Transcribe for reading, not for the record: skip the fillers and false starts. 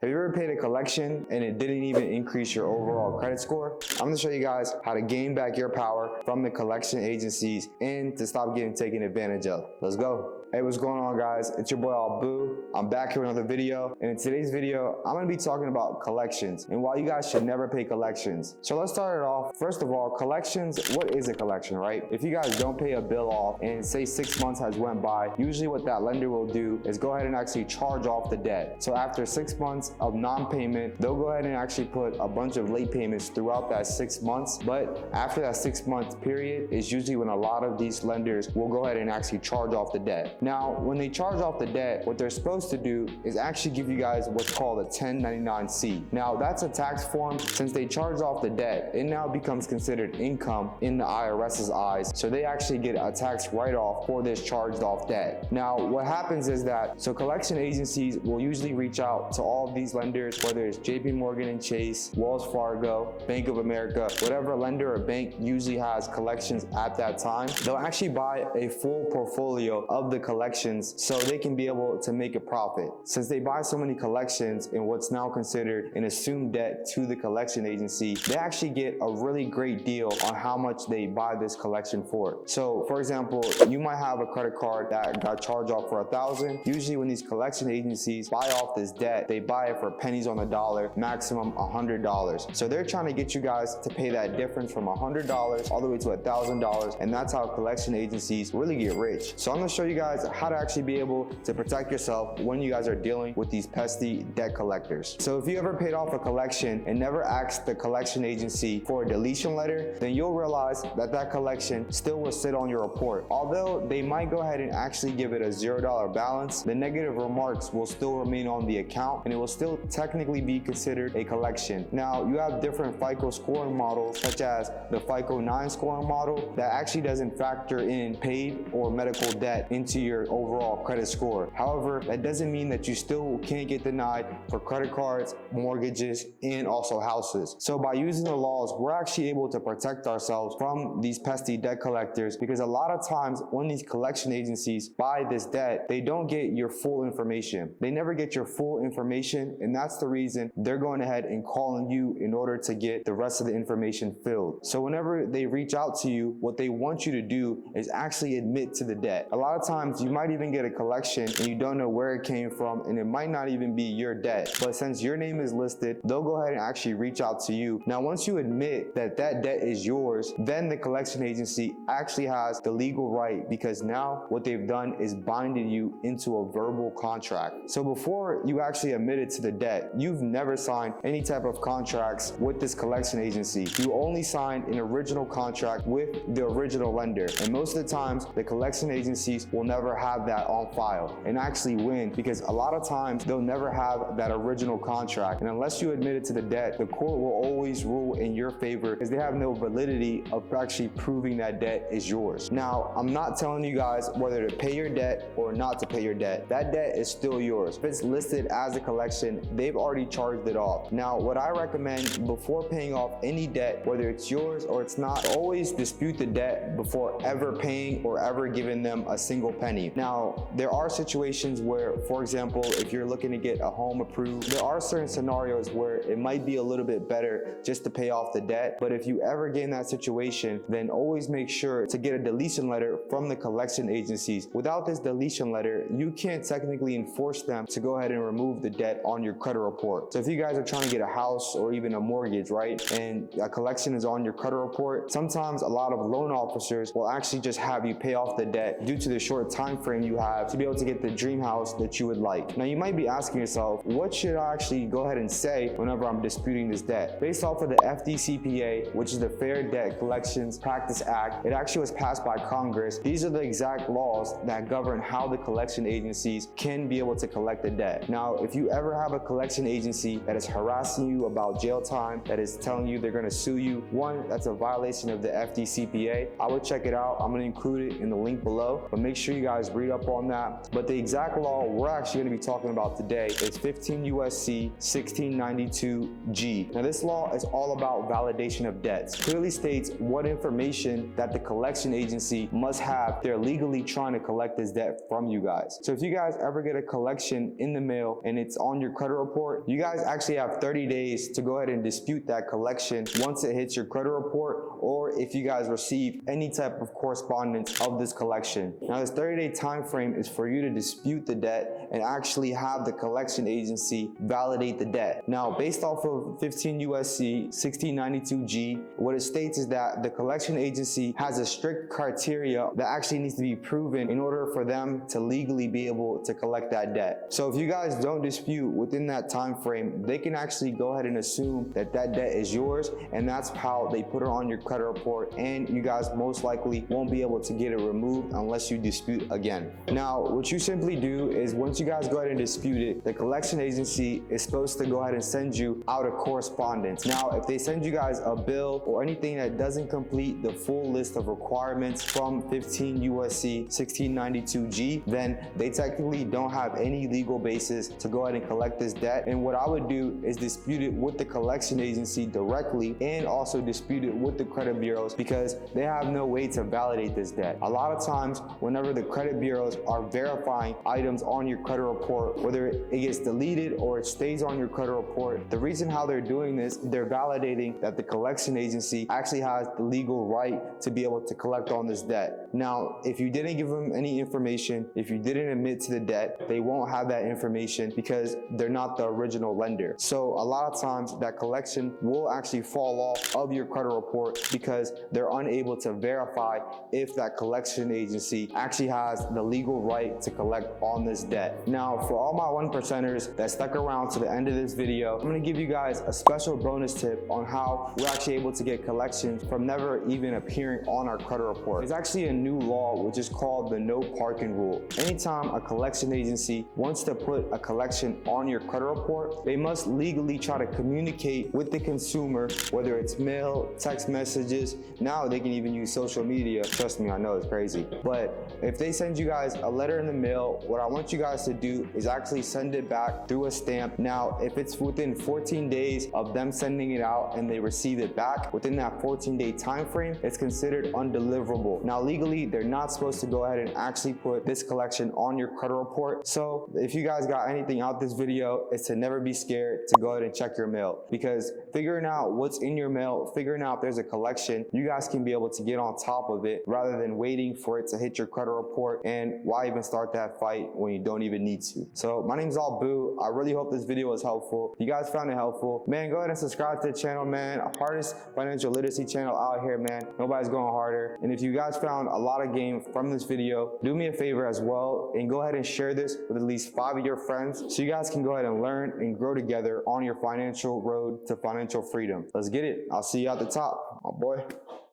Have you ever paid a collection and it didn't even increase your overall credit score? I'm going to show you guys how to gain back your power from the collection agencies and to stop getting taken advantage of. Let's go. Hey, what's going on, guys? It's your boy Abu. I'm back here with another video, and in today's video I'm going to be talking about collections and why you guys should never pay collections. So let's start it off. First of all, collections, what is a collection, right? If you guys don't pay a bill off and say 6 months has went by, usually what that lender will do is go ahead and actually charge off the debt. So after 6 months of non-payment, they'll go ahead and actually put a bunch of late payments throughout that 6 months. But after that 6 month period is usually when a lot of these lenders will go ahead and actually charge off the debt. Now, when they charge off the debt, what they're supposed to do is actually give you guys what's called a 1099-C. Now, that's a tax form. Since they charge off the debt, it now becomes considered income in the IRS's eyes. So they actually get a tax write-off for this charged off debt. Now, what happens is that, so collection agencies will usually reach out to all of these lenders, whether it's JP Morgan and Chase, Wells Fargo, Bank of America, whatever lender or bank usually has collections at that time. They'll actually buy a full portfolio of the collections so they can be able to make a profit. Since they buy so many collections in what's now considered an assumed debt to the collection agency, they actually get a really great deal on how much they buy this collection for. So for example, you might have a credit card that got charged off for $1,000. Usually when these collection agencies buy off this debt, they buy it for pennies on the dollar, maximum $100. So they're trying to get you guys to pay that difference from $100 all the way to $1,000, and that's how collection agencies really get rich. So I'm going to show you guys how to actually be able to protect yourself when you guys are dealing with these pesky debt collectors. So if you ever paid off a collection and never asked the collection agency for a deletion letter, then you'll realize that that collection still will sit on your report. Although they might go ahead and actually give it a $0 balance, the negative remarks will still remain on the account and it will still technically be considered a collection. Now, you have different FICO scoring models, such as the FICO 9 scoring model that actually doesn't factor in paid or medical debt into your overall credit score. However, that doesn't mean that you still can't get denied for credit cards, mortgages, and also houses. So by using the laws, we're actually able to protect ourselves from these pesky debt collectors, because a lot of times when these collection agencies buy this debt, they don't get your full information. They never get your full information, and that's the reason they're going ahead and calling you in order to get the rest of the information filled. So whenever they reach out to you, what they want you to do is actually admit to the debt. A lot of times you might even get a collection and you don't know where it came from, and it might not even be your debt, but since your name is listed, they'll go ahead and actually reach out to you. Now, once you admit that that debt is yours, then the collection agency actually has the legal right, because now what they've done is binding you into a verbal contract. So before you actually admitted to the debt, you've never signed any type of contracts with this collection agency. You only signed an original contract with the original lender, and most of the times the collection agencies will never have that on file and actually win, because a lot of times they'll never have that original contract, and unless you admitted to the debt, the court will always rule in your favor because they have no validity of actually proving that debt is yours. Now, I'm not telling you guys whether to pay your debt or not to pay your debt. That debt is still yours. If it's listed as a collection, they've already charged it off. Now, what I recommend before paying off any debt, whether it's yours or it's not, always dispute the debt before ever paying or ever giving them a single penny. Now, there are situations where, for example, if you're looking to get a home approved, there are certain scenarios where it might be a little bit better just to pay off the debt. But if you ever get in that situation, then always make sure to get a deletion letter from the collection agencies. Without this deletion letter, you can't technically enforce them to go ahead and remove the debt on your credit report. So if you guys are trying to get a house or even a mortgage, right, and a collection is on your credit report, sometimes a lot of loan officers will actually just have you pay off the debt due to the short time frame you have to be able to get the dream house that you would like. Now, you might be asking yourself, what should I actually go ahead and say whenever I'm disputing this debt? Based off of the FDCPA, which is the Fair Debt Collections Practice Act, it actually was passed by Congress. These are the exact laws that govern how the collection agencies can be able to collect the debt. Now, if you ever have a collection agency that is harassing you about jail time, that is telling you they're going to sue you, one, that's a violation of the FDCPA. I would check it out. I'm going to include it in the link below, but make sure you guys read up on that. But the exact law we're actually going to be talking about today is 15 USC 1692G. Now this law is all about validation of debts. Clearly states what information that the collection agency must have if they're legally trying to collect this debt from you guys. So if you guys ever get a collection in the mail and it's on your credit report, you guys actually have 30 days to go ahead and dispute that collection once it hits your credit report, or if you guys receive any type of correspondence of this collection. Now this 30-day time frame is for you to dispute the debt and actually have the collection agency validate the debt. Now based off of 15 USC 1692G, what it states is that the collection agency has a strict criteria that actually needs to be proven in order for them to legally be able to collect that debt. So if you guys don't dispute within that time frame, they can actually go ahead and assume that that debt is yours, and that's how they put it on your credit report, and you guys most likely won't be able to get it removed unless you dispute again. Now what you simply do is once you guys go ahead and dispute it, the collection agency is supposed to go ahead and send you out a correspondence. Now if they send you guys a bill or anything that doesn't complete the full list of requirements from 15 USC 1692G, then they technically don't have any legal basis to go ahead and collect this debt. And what I would do is dispute it with the collection agency directly, and also dispute it with the credit bureaus, because they have no way to validate this debt. A lot of times whenever the credit bureaus are verifying items on your credit report, whether it gets deleted or it stays on your credit report, the reason how they're doing this, they're validating that the collection agency actually has the legal right to be able to collect on this debt. Now if you didn't give them any information, if you didn't admit to the debt, they won't have that information because they're not the original lender. So a lot of times that collection will actually fall off of your credit report because they're unable to verify if that collection agency actually has the legal right to collect on this debt. Now for all my 1%ers that stuck around to the end of this video, I'm going to give you guys a special bonus tip on how we're actually able to get collections from never even appearing on our credit report. There's actually a new law which is called the no parking rule. Anytime a collection agency wants to put a collection on your credit report, they must legally try to communicate with the consumer, whether it's mail, text messages. Now they can even use social media. Trust me, I know it's crazy. But if they send you guys a letter in the mail, what I want you guys to do is actually send it back through a stamp. Now if it's within 14 days of them sending it out and they receive it back within that 14-day time frame, it's considered undeliverable. Now legally they're not supposed to go ahead and actually put this collection on your credit report. So if you guys got anything out this video, is to never be scared to go ahead and check your mail, because figuring out what's in your mail, figuring out if there's a collection, you guys can be able to get on top of it rather than waiting for it to hit your credit report. And why even start that fight when you don't even need to? So my name's All Boo. I really hope this video was helpful. If you guys found it helpful, man, go ahead and subscribe to the channel, man. Hardest financial literacy channel out here, man. Nobody's going harder. And if you guys found a lot of game from this video, do me a favor as well and go ahead and share this with at least 5 of your friends so you guys can go ahead and learn and grow together on your financial road to financial freedom. Let's get it. I'll see you at the top, my boy.